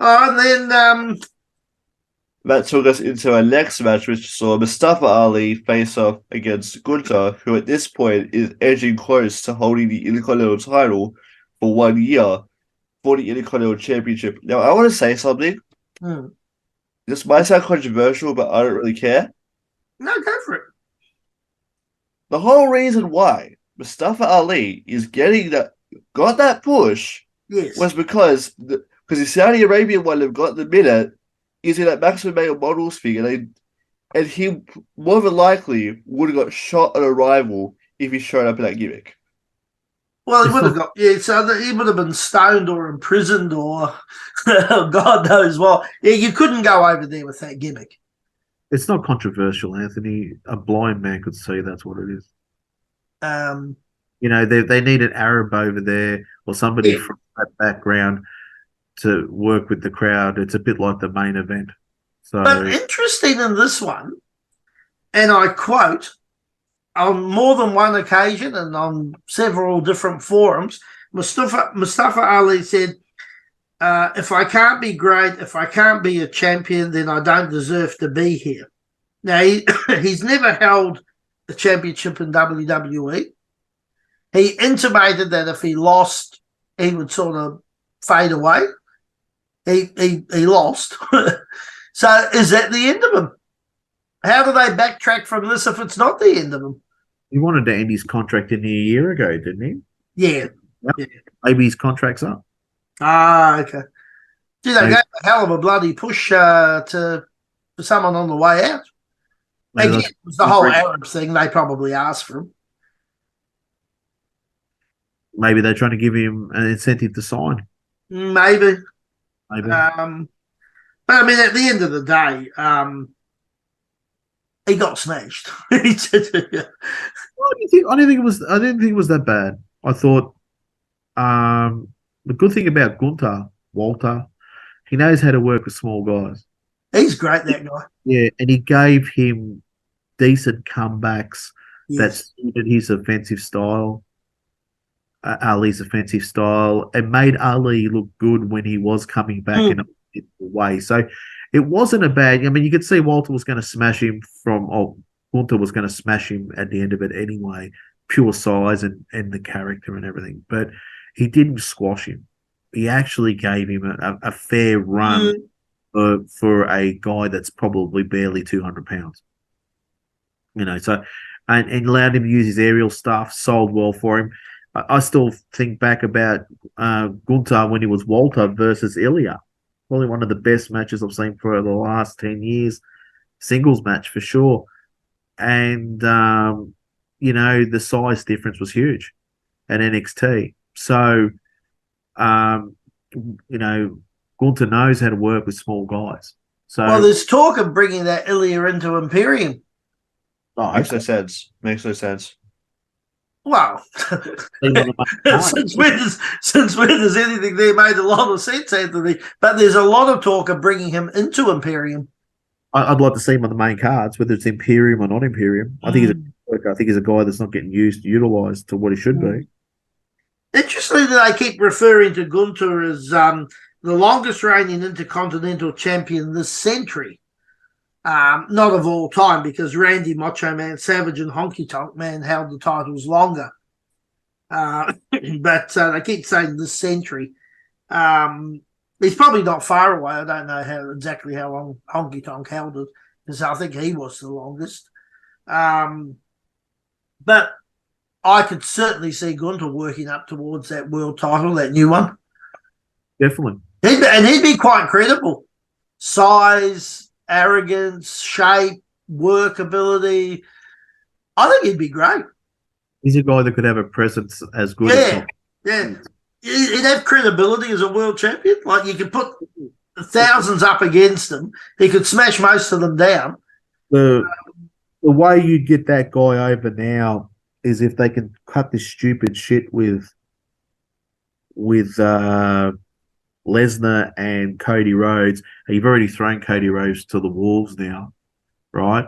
Oh, and then That took us into our next match, which saw Mustafa Ali face off against Gunther, who at this point is edging close to holding the Intercontinental title for 1 year for the Intercontinental Championship. Now, I want to say something. This might sound controversial, but I don't really care. No, go for it. The whole reason why Mustafa Ali is got that push was because the Saudi Arabian one have got the minute is in that maximum male models thing, and he more than likely would have got shot on arrival if he showed up in that gimmick. Well, he would have got so he would have been stoned or imprisoned or God knows what. Yeah, you couldn't go over there with that gimmick. It's not controversial, Anthony. A blind man could see that's what it is. They need an Arab over there or somebody from that background to work with the crowd. It's a bit like the main event. But interesting in this one, and I quote, on more than one occasion and on several different forums, Mustafa Ali said, if I can't be great, if I can't be a champion, then I don't deserve to be here. Now, he's never held the championship in WWE. He intimated that if he lost, he would sort of fade away. He lost. So is that the end of him? How do they backtrack from this if it's not the end of him? He wanted to end his contract a year ago, didn't he? Yeah. Yep. Yeah. Maybe his contract's up. Ah, okay. Gee, they gave a hell of a bloody push for someone on the way out. Again, it was the whole Arab thing. They probably asked for him. Maybe they're trying to give him an incentive to sign. Maybe. But I mean, at the end of the day, he got smashed. I didn't think it was that bad. I thought the good thing about Gunther, Walter, he knows how to work with small guys. He's great, that guy. Yeah, and he gave him decent comebacks that suited his offensive style, Ali's offensive style, and made Ali look good when he was coming back in a way. So it wasn't a bad. I mean, you could see Walter was going to smash him Gunther was going to smash him at the end of it anyway, pure size and the character and everything. But he didn't squash him. He actually gave him a fair run for a guy that's probably barely 200 pounds. So and allowed him to use his aerial stuff, sold well for him. I still think back about Gunther when he was Walter versus Ilya. Probably one of the best matches I've seen for the last 10 years. Singles match for sure. And, the size difference was huge at NXT. So, Gunther knows how to work with small guys. So, well, there's talk of bringing that Ilya into Imperium. Oh, makes no sense. Makes no sense. Well, since when does anything there made a lot of sense, Anthony? But there's a lot of talk of bringing him into Imperium. I'd like to see him on the main cards, whether it's Imperium or not Imperium. I think he's a guy that's not getting utilised to what he should be. Interestingly, they keep referring to Gunther as the longest reigning Intercontinental Champion this century. Not of all time, because Randy Macho Man Savage and Honky Tonk Man held the titles longer. But they keep saying this century. He's probably not far away. I don't know exactly how long Honky Tonk held it, because I think he was the longest. But I could certainly see Gunther working up towards that world title, that new one. Definitely. He'd be quite credible. Size, arrogance, shape, workability. I think he'd be great. He's a guy that could have a presence as good as him. Yeah. He'd have credibility as a world champion. Like, you could put thousands up against him. He could smash most of them down. The way you get that guy over now is if they can cut this stupid shit with Lesnar and Cody Rhodes. You've already thrown Cody Rhodes to the wolves now, right?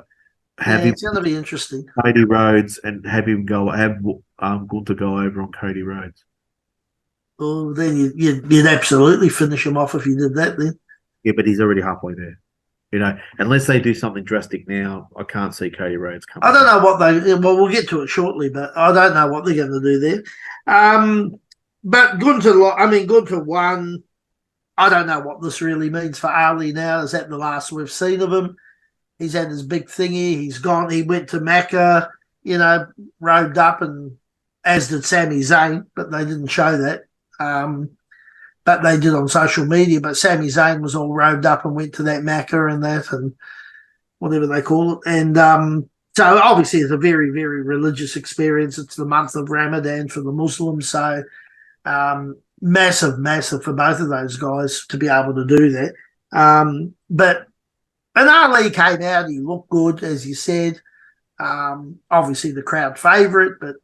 It's going to be interesting. Cody Rhodes and have Gunther go over on Cody Rhodes. Oh, then you'd absolutely finish him off if you did that. Then Yeah, but he's already halfway there. You know, unless they do something drastic now, I can't see Cody Rhodes coming. I don't know what they. Well, we'll get to it shortly, but I don't know what they're going to do there. But Gunther won. I don't know what this really means for Ali now. Is that the last we've seen of him? He's had his big thingy. He's gone. He went to Mecca, robed up, and as did Sami Zayn, but they didn't show that. But they did on social media. But Sami Zayn was all robed up and went to that Mecca and that and whatever they call it. And so obviously it's a very, very religious experience. It's the month of Ramadan for the Muslims. So massive for both of those guys to be able to do that. And Ali came out. He looked good, as you said. Obviously the crowd favourite, but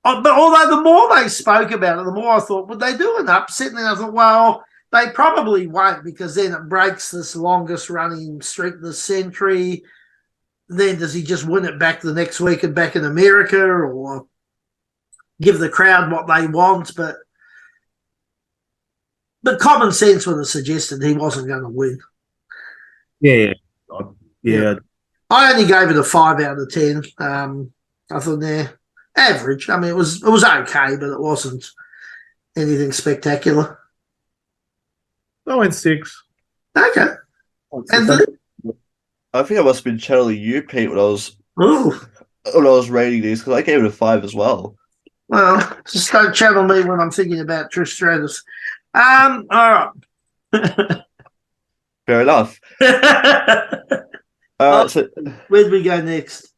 although the more they spoke about it, the more I thought, would they do an upset? And I thought, well, they probably won't, because then it breaks this longest running streak this century. Then does he just win it back the next week and back in America, or give the crowd what they want? But common sense would have suggested he wasn't going to win. Yeah. I only gave it a 5 out of 10. I thought, average. I mean, it was okay, but it wasn't anything spectacular. I went 6. Okay. And I think I must have been channeling you, Pete, when I was rating these, because I gave it a 5 as well. Well, just don't channel me when I'm thinking about Trish Stratus. All right. Fair enough. So where do we go next?